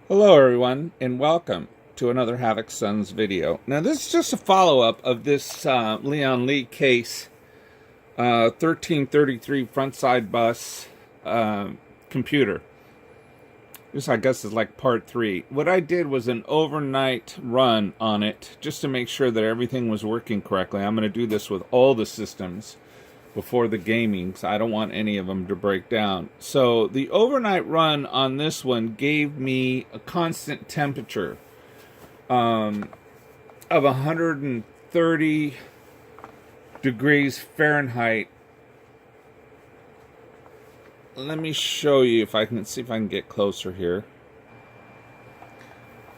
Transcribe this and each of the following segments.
Hello everyone and welcome to another Havoc Sons video. Now this is just a follow-up of this Lian Li case 1333 front side bus computer. This I guess is like part 3. What I did was an overnight run on it just to make sure that everything was working correctly. I'm going to do this with all the systems before the gaming, so I don't want any of them to break down. So the overnight run on this one gave me a constant temperature of 130 degrees Fahrenheit. Let me show you if I can see if I can get closer here.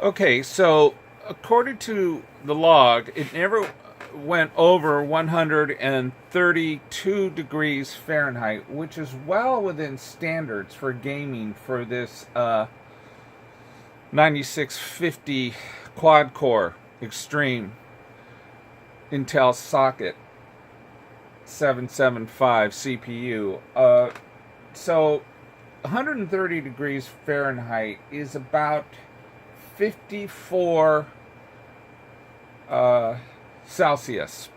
Okay, so according to the log, it never went over 132 degrees Fahrenheit, which is well within standards for gaming for this 9650 quad-core extreme Intel socket 775 CPU. So 130 degrees Fahrenheit is about 54 Celsius.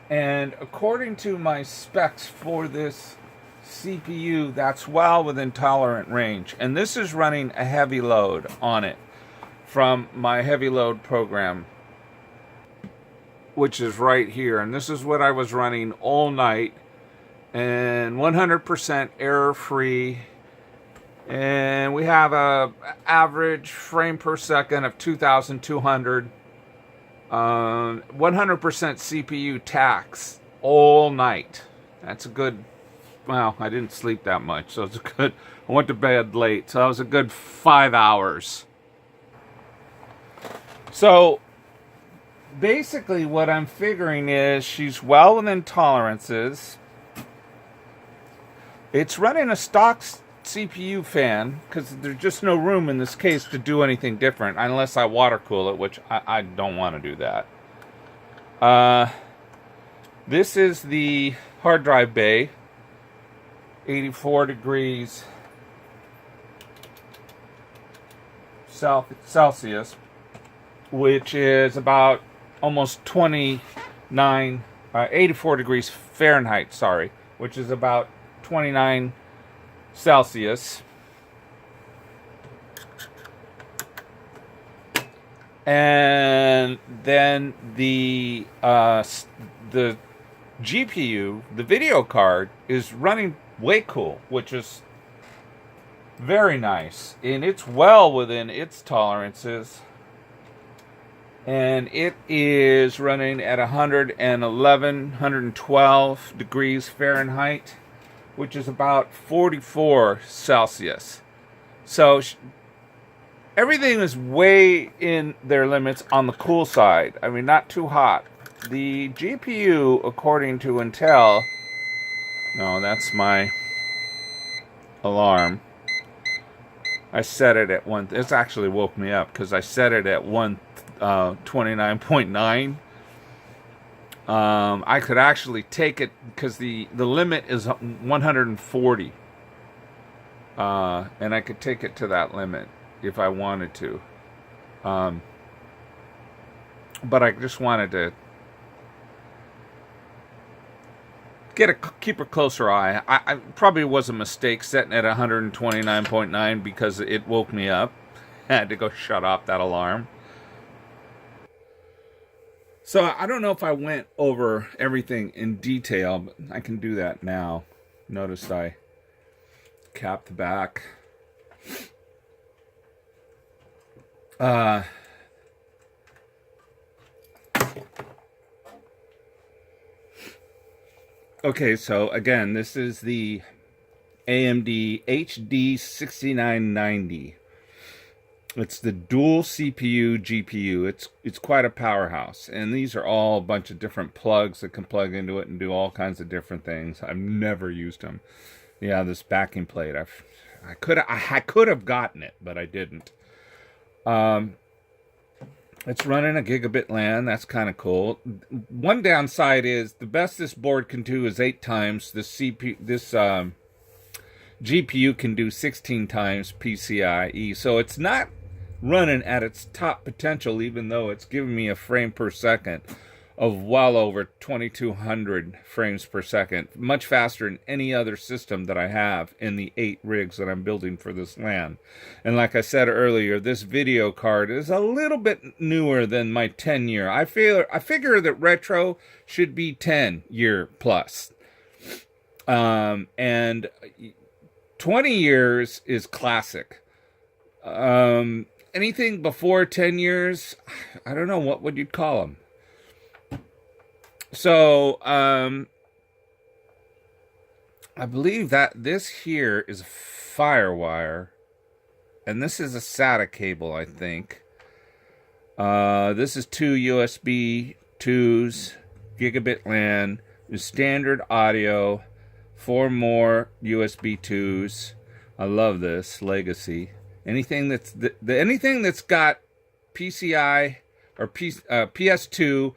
And according to my specs for this CPU, that's well within tolerant range. And this is running a heavy load on it from my heavy load program, which is right here. And this is what I was running all night, and 100% error free. And we have a average frame per second of 2,200. 100% CPU tax all night. That's a good, well, I didn't sleep that much, so it's a good, I went to bed late, so that was a good 5 hours. So basically what I'm figuring is she's well within tolerances. It's running a stock CPU fan because there's just no room in this case to do anything different unless I water cool it, which I don't want to do that. This is the hard drive bay, 84 degrees Celsius, which is about almost 84 degrees Fahrenheit, sorry, which is about 29 Celsius. And then the GPU, the video card, is running way cool, which is very nice, and it's well within its tolerances. And it is running at 112 degrees Fahrenheit, which is about 44 Celsius. So everything is way in their limits on the cool side. I mean, not too hot. The GPU, according to Intel, no, that's my alarm. I set it at one. This actually woke me up because I set it at 129.9. I could actually take it because the limit is 140, and I could take it to that limit if I wanted to. But I just wanted to keep a closer eye. I probably was a mistake setting it at 129.9 because it woke me up. I had to go shut off that alarm. So I don't know if I went over everything in detail, but I can do that now. Notice I capped the back. Okay, so again, this is the AMD HD 6990. It's the dual CPU GPU. It's quite a powerhouse, and these are all a bunch of different plugs that can plug into it and do all kinds of different things. I've never used them. Yeah, this backing plate. I could have gotten it, but I didn't. It's running a gigabit LAN. That's kind of cool. One downside is the best this board can do is 8 times this GPU can do 16 times PCIe. So it's not running at its top potential, even though it's giving me a frame per second of well over 2200 frames per second, much faster than any other system that I have in the 8 rigs that I'm building for this LAN. And like I said earlier, this video card is a little bit newer than my 10-year. I figure that retro should be 10-year plus. And 20 years is classic. Anything before 10 years, I don't know, what would you call them? So, I believe that this here is a FireWire, and this is a SATA cable, I think. This is 2 USB 2s, gigabit LAN, standard audio, 4 more USB 2s. I love this legacy. Anything that's anything that's got PCI or PS2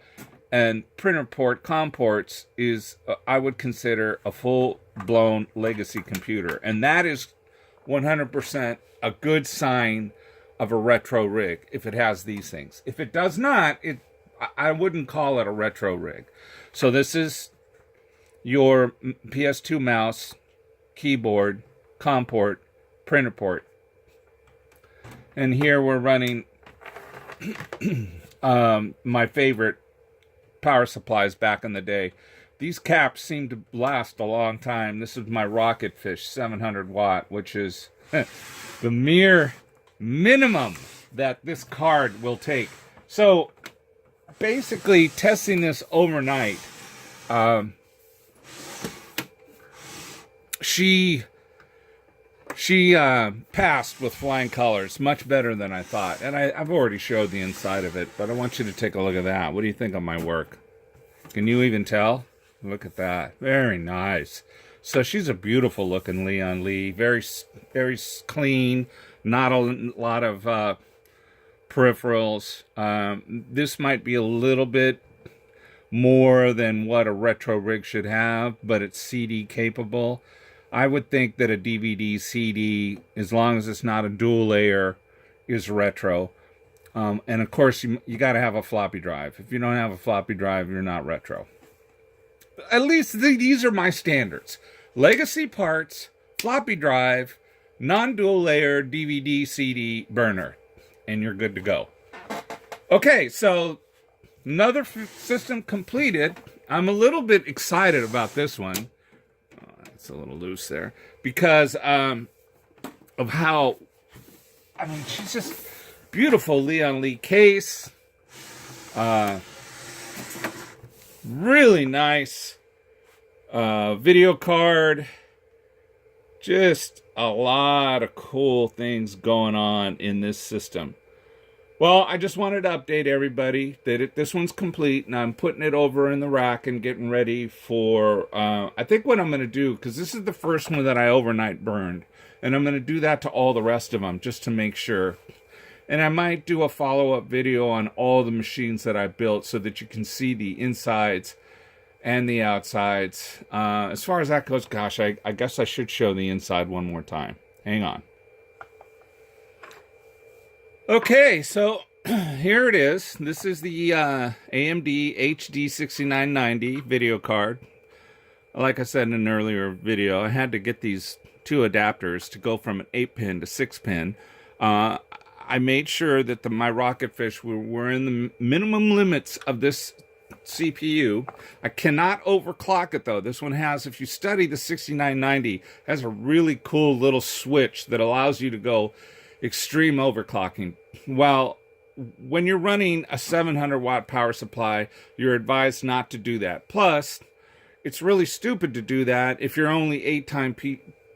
and printer port COM ports is I would consider a full-blown legacy computer, and that is 100% a good sign of a retro rig if it has these things. If it does not, I wouldn't call it a retro rig. So this is your PS2 mouse, keyboard, COM port, printer port, and here we're running my favorite power supplies back in the day. These caps seem to last a long time. This is my Rocket Fish 700 watt, which is the mere minimum that this card will take. So basically testing this overnight, she passed with flying colors, much better than I thought. And I've already showed the inside of it, but I want you to take a look at that. What do you think of my work? Can you even tell? Look at that. Very nice. So she's a beautiful looking Lian Li. Very, very clean. Not a lot of peripherals. This might be a little bit more than what a retro rig should have, but it's CD capable. I would think that a DVD CD, as long as it's not a dual layer, is retro. And of course, you got to have a floppy drive. If you don't have a floppy drive, you're not retro. At least these are my standards. Legacy parts, floppy drive, non-dual layer DVD CD burner, and you're good to go. Okay, so another system completed. I'm a little bit excited about this one. It's a little loose there because of how, I mean, she's just beautiful. Lian Li case, really nice video card, just a lot of cool things going on in this system. Well, I just wanted to update everybody that this one's complete, and I'm putting it over in the rack and getting ready for, I think what I'm going to do, because this is the first one that I overnight burned, and I'm going to do that to all the rest of them, just to make sure. And I might do a follow-up video on all the machines that I built so that you can see the insides and the outsides. As far as that goes, gosh, I guess I should show the inside one more time. Hang on. Okay, so here it is. This is the AMD HD 6990 video card. Like I said in an earlier video, I had to get these two adapters to go from an 8-pin to 6-pin. I made sure that my Rocket Fish were in the minimum limits of this CPU. I cannot overclock it though. This one has, if you study the 6990, has a really cool little switch that allows you to go extreme overclocking. Well, when you're running a 700 watt power supply, you're advised not to do that. Plus, it's really stupid to do that if you're only 8-time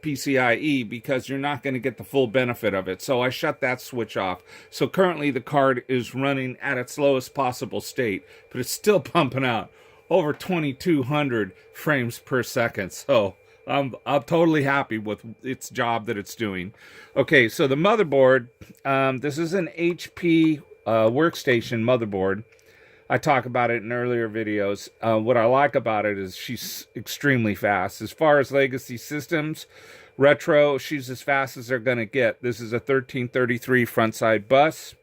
PCIe, because you're not going to get the full benefit of it. So I shut that switch off. So currently the card is running at its lowest possible state, but it's still pumping out over 2200 frames per second. So I'm totally happy with its job that it's doing. Okay, so the motherboard, this is an HP workstation motherboard. I talk about it in earlier videos. What I like about it is she's extremely fast. As far as legacy systems, Retro, she's as fast as they're going to get. This is a 1333 front side bus.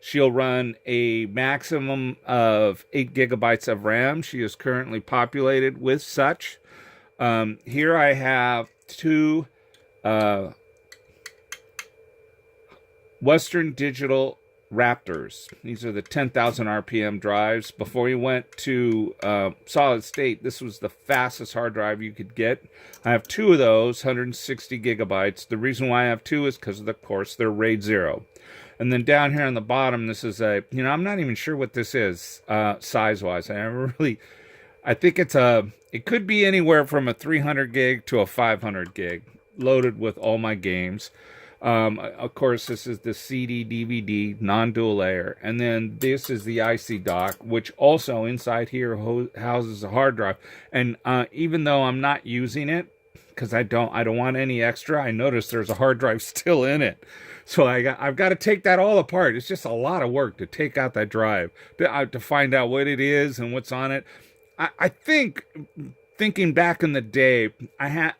She'll run a maximum of 8 gigabytes of RAM. She is currently populated with such. Here I have two Western Digital Raptors. These are the 10,000 RPM drives. Before you went to solid state, this was the fastest hard drive you could get. I have two of those, 160 gigabytes. The reason why I have two is because, of course, they're RAID 0. And then down here on the bottom, this is a, I'm not even sure what this is size-wise. I think it could be anywhere from a 300 gig to a 500 gig, loaded with all my games. Of course, this is the CD, DVD, non-dual layer. And then this is the IC dock, which also inside here houses a hard drive. And even though I'm not using it, because I don't want any extra, I noticed there's a hard drive still in it. So I've got to take that all apart. It's just a lot of work to take out that drive, to find out what it is and what's on it. I think, thinking back in the day,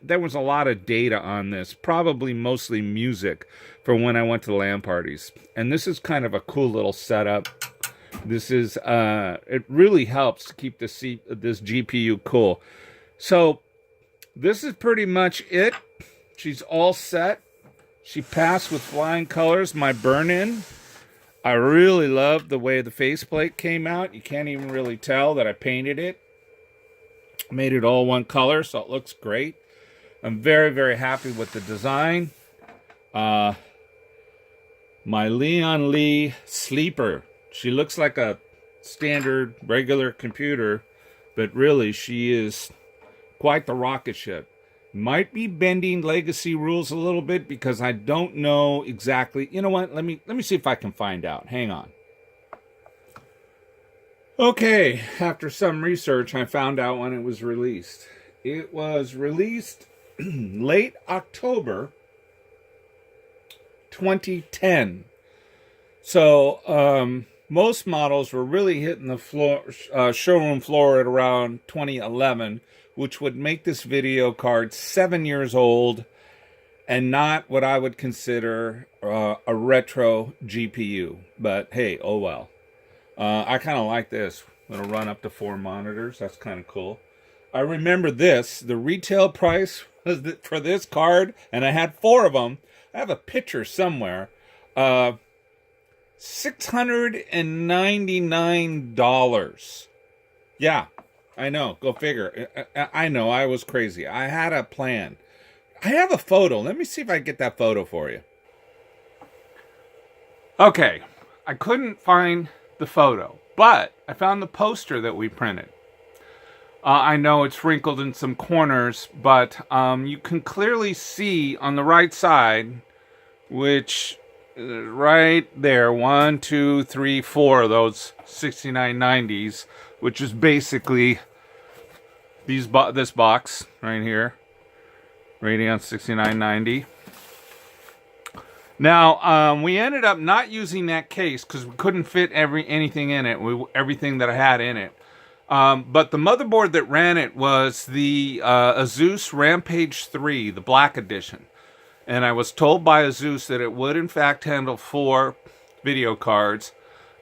there was a lot of data on this, probably mostly music, for when I went to LAN parties. And this is kind of a cool little setup. This is it really helps to keep this GPU cool. So this is pretty much it. She's all set. She passed with flying colors my burn-in. I really love the way the faceplate came out. You can't even really tell that I painted it. Made it all one color, so it looks great. I'm very, very happy with the design. My Lian Li sleeper. She looks like a standard, regular computer, but really she is quite the rocket ship. Might be bending legacy rules a little bit because I don't know exactly. You know what? Let me see if I can find out. Hang on. Okay, after some research, I found out when it was released. It was released late October 2010. So most models were really hitting the showroom floor at around 2011, which would make this video card 7 years old and not what I would consider a retro GPU. But hey, oh well. I kind of like this. It'll run up to 4 monitors. That's kind of cool. I remember this. The retail price was for this card, and I had 4 of them. I have a picture somewhere. $699. Yeah, I know. Go figure. I know. I was crazy. I had a plan. I have a photo. Let me see if I can get that photo for you. Okay. I couldn't find the photo, but I found the poster that we printed. I know it's wrinkled in some corners, but you can clearly see on the right side, which right there, 1, 2, 3, 4 of those 6990s, which is basically this box right here, Radeon 6990. Now, we ended up not using that case because we couldn't fit anything in it, everything that I had in it. But the motherboard that ran it was the Asus Rampage 3, the Black Edition. And I was told by Asus that it would, in fact, handle 4 video cards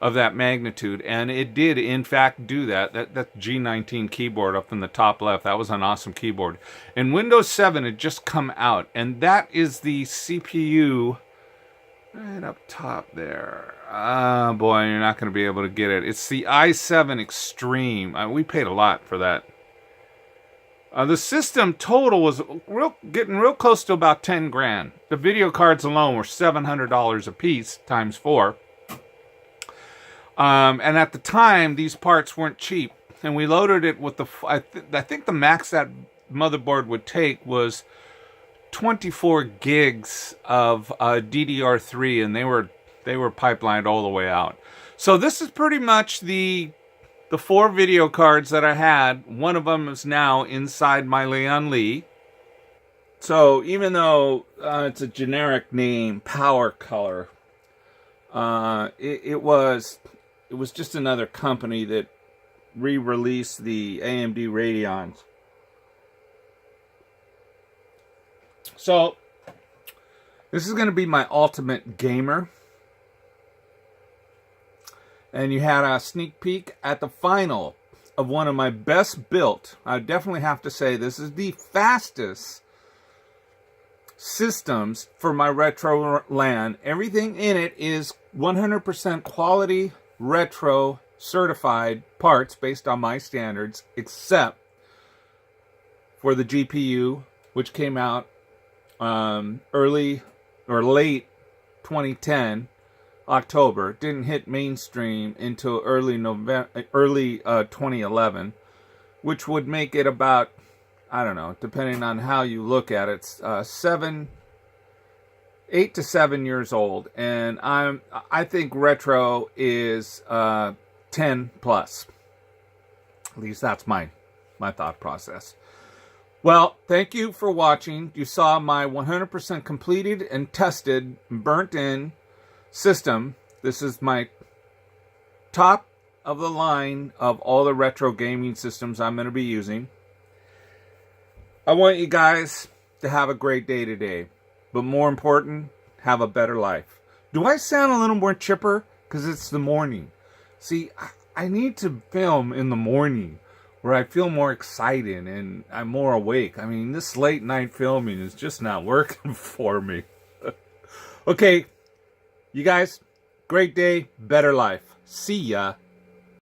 of that magnitude. And it did, in fact, do that. That G19 keyboard up in the top left, that was an awesome keyboard. And Windows 7 had just come out. And that is the CPU right up top there. Oh boy, you're not going to be able to get it. It's the i7 Extreme. We paid a lot for that. The system total was getting real close to about 10 grand. The video cards alone were $700 a piece times 4. And at the time, these parts weren't cheap. And we loaded it with I think the max that motherboard would take was 24 gigs of DDR3, and they were pipelined all the way out. So this is pretty much the 4 video cards that I had. One of them is now inside my Lian Li. So even though it's a generic name, Power Color, it was just another company that re-released the AMD Radeons. So, this is going to be my ultimate gamer. And you had a sneak peek at the final of one of my best built. I definitely have to say this is the fastest systems for my retro LAN. Everything in it is 100% quality retro certified parts based on my standards, except for the GPU, which came out early or late 2010 October. Didn't hit mainstream until early 2011, which would make it about, I don't know, depending on how you look at it, 8 to 7 years old, and I think retro is 10 plus. At least that's my thought process. Well, thank you for watching. You saw my 100% completed and tested, burnt in system. This is my top of the line of all the retro gaming systems I'm going to be using. I want you guys to have a great day today, but more important, have a better life. Do I sound a little more chipper? Because it's the morning. See, I need to film in the morning where I feel more excited and I'm more awake. I mean, this late night filming is just not working for me. Okay, you guys, great day, better life. See ya.